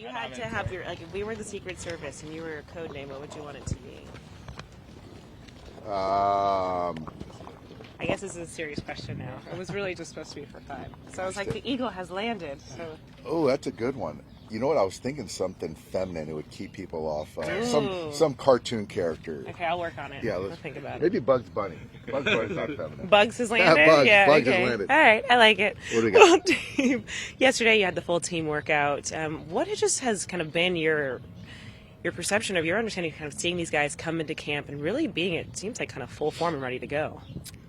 you had to have your, like, if we were the Secret Service and you were a code name, what would you want it to be? I guess this is a serious question now. It was really just supposed to be for fun. So I was like, the eagle has landed. So. Oh, that's a good one. You know what? I was thinking something feminine that would keep people off. Some cartoon character. Okay, I'll work on it. Yeah, let's think about it. Maybe Bugs Bunny. Bugs Bunny's not feminine. Bugs has landed? Bugs okay. has landed. All right, I like it. What do we got? Well, Dave, yesterday you had the full team workout. What has kind of been your perception of your understanding of kind of seeing these guys come into camp and really being, it seems like, kind of full form and ready to go?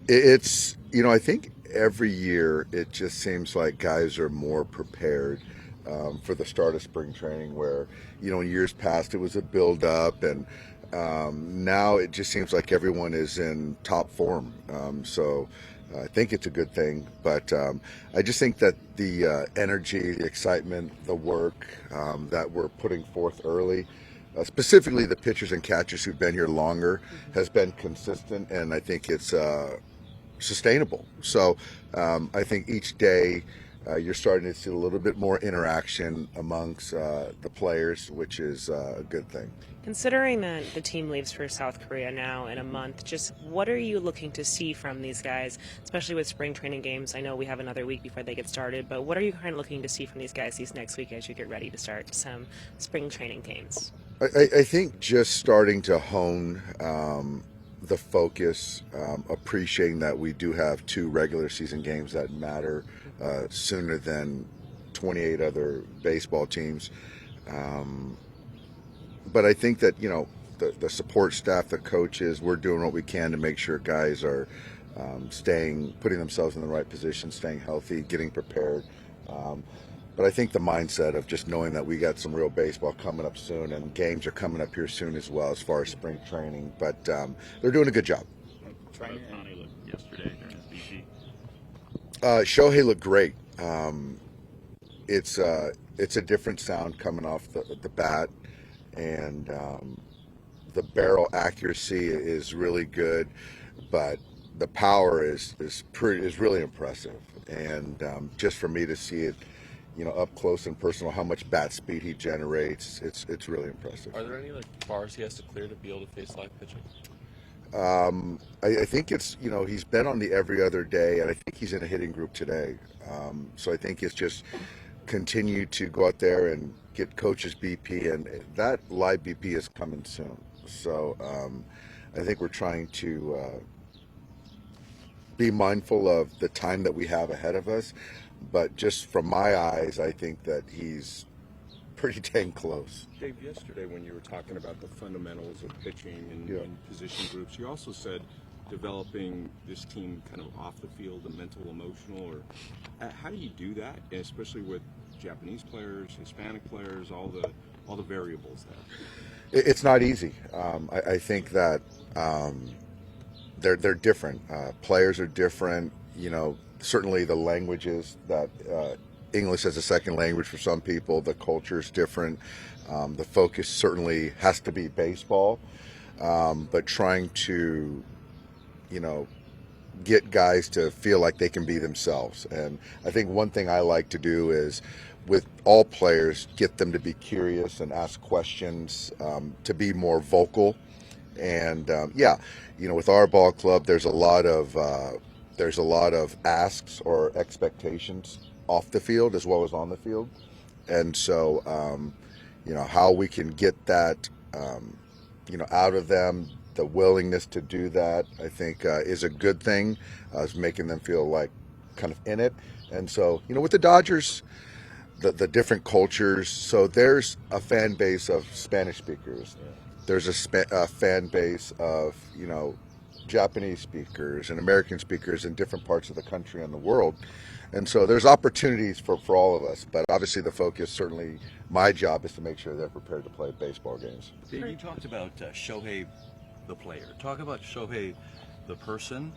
It's, I think every year it just seems like guys are more prepared for the start of spring training, where, in years past it was a build-up, and now it just seems like everyone is in top form. So I think it's a good thing, but I just think that the energy, the excitement, the work that we're putting forth early, specifically the pitchers and catchers who've been here longer, has been consistent, and I think it's sustainable. So I think each day you're starting to see a little bit more interaction amongst the players, which is a good thing. Considering that the team leaves for South Korea now in a month, just what are you looking to see from these guys, especially with spring training games? I know we have another week before they get started, but what are you kind of looking to see from these guys these next week as you get ready to start some spring training games? I think just starting to hone the focus, appreciating that we do have 2 regular season games that matter sooner than 28 other baseball teams. But I think that, the support staff, the coaches, we're doing what we can to make sure guys are putting themselves in the right position, staying healthy, getting prepared. But I think the mindset of just knowing that we got some real baseball coming up soon, and games are coming up here soon as well as far as spring training. But they're doing a good job. Shohei Ohtani looked yesterday during his BP. Shohei looked great. It's a different sound coming off the bat, and the barrel accuracy is really good, but the power is really impressive. And just for me to see it, up close and personal, how much bat speed he generates, it's really impressive. Are there any bars he has to clear to be able to face live pitching? I think it's, he's been on the every other day, and I think he's in a hitting group today. So I think it's just continue to go out there and get coaches BP, and that live BP is coming soon. So I think we're trying to be mindful of the time that we have ahead of us. But just from my eyes, I think that he's pretty dang close. Dave, yesterday when you were talking about the fundamentals of pitching and position groups, you also said developing this team kind of off the field, the mental, emotional, or how do you do that, and especially with Japanese players, Hispanic players, all the variables there? It's not easy. I think that they're different. Players are different. Certainly the languages that English as a second language for some people, the culture is different. The focus certainly has to be baseball, but trying to, get guys to feel like they can be themselves. And I think one thing I like to do is, with all players, get them to be curious and ask questions, to be more vocal. And with our ball club, there's a lot of asks or expectations off the field as well as on the field. And so, how we can get that, out of them, the willingness to do that, I think is a good thing, is making them feel like kind of in it. And so, with the Dodgers, the different cultures, so there's a fan base of Spanish speakers. There's a fan base of, Japanese speakers and American speakers in different parts of the country and the world. And so there's opportunities for all of us, but obviously the focus, certainly my job, is to make sure they're prepared to play baseball games. Dave, you talked about Shohei the player. Talk about Shohei the person.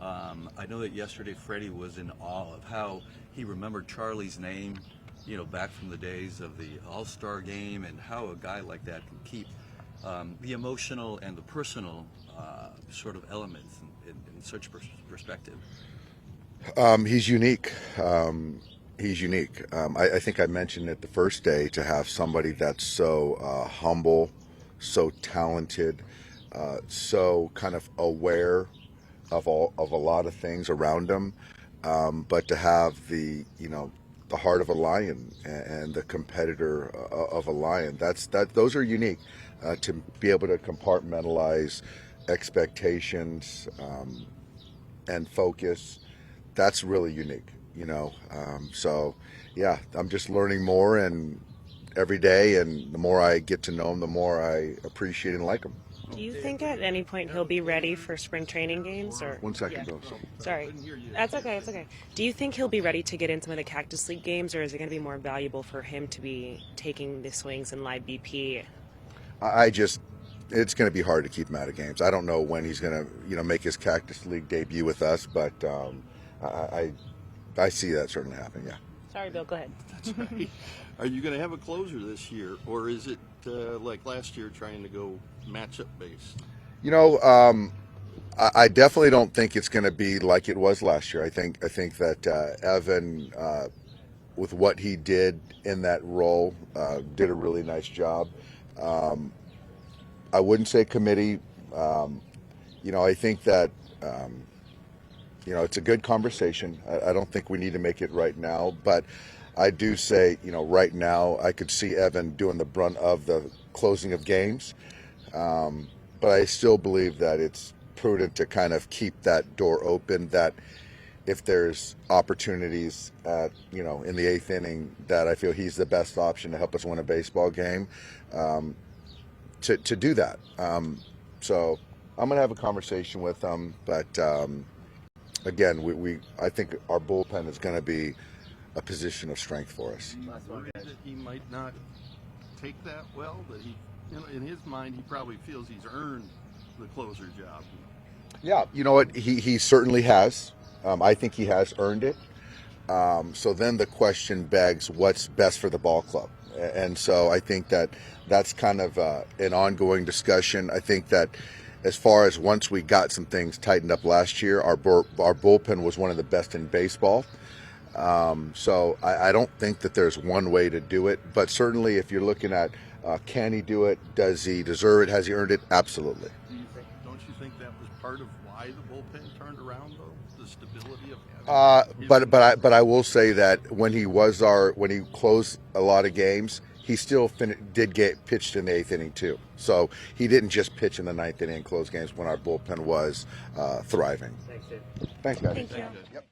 I know that yesterday Freddie was in awe of how he remembered Charlie's name, back from the days of the All-Star game, and how a guy like that can keep the emotional and the personal sort of elements in such perspective. He's unique. He's unique. I think I mentioned it the first day, to have somebody that's so humble, so talented, so kind of aware of a lot of things around him, but to have the heart of a lion and the competitor of a lion. Those are unique. To be able to compartmentalize expectations and focus, that's really unique. So yeah, I'm just learning more and every day, and the more I get to know him, the more I appreciate and like him. Do you think at any point he'll be ready for spring training games? Or 1 second, Bill. sorry, that's okay. That's okay. Do you think he'll be ready to get in some of the Cactus League games, or is it going to be more valuable for him to be taking the swings in live BP? It's going to be hard to keep him out of games. I don't know when he's going to make his Cactus League debut with us, but I see that certainly happening. Yeah. Sorry, Bill. Go ahead. That's right. Are you going to have a closer this year, or is it like last year, trying to go matchup based? I definitely don't think it's going to be like it was last year. I think that Evan, with what he did in that role, did a really nice job. I wouldn't say committee. I think that it's a good conversation. I don't think we need to make it right now, but I do say, right now I could see Evan doing the brunt of the closing of games, but I still believe that it's prudent to kind of keep that door open, that if there's opportunities in the 8th inning, that I feel he's the best option to help us win a baseball game, to do that. So I'm going to have a conversation with him, but again, I think our bullpen is going to be a position of strength for us. Worried that he might not take that well, that he, in his mind, he probably feels he's earned the closer job. Yeah, you know what? He certainly has. I think he has earned it. So then the question begs, what's best for the ball club? And so I think that's kind of an ongoing discussion. I think that as far as once we got some things tightened up last year, our bullpen was one of the best in baseball. So I don't think that there's one way to do it, but certainly if you're looking at can he do it, does he deserve it, has he earned it? Absolutely. Don't you think that was part of why the bullpen turned around, though? The stability of but I will say that when he closed a lot of games, he still did get pitched in the 8th inning too. So he didn't just pitch in the 9th inning and close games when our bullpen was thriving. Thanks, Dave. Thanks, guys. Thank you. Yep.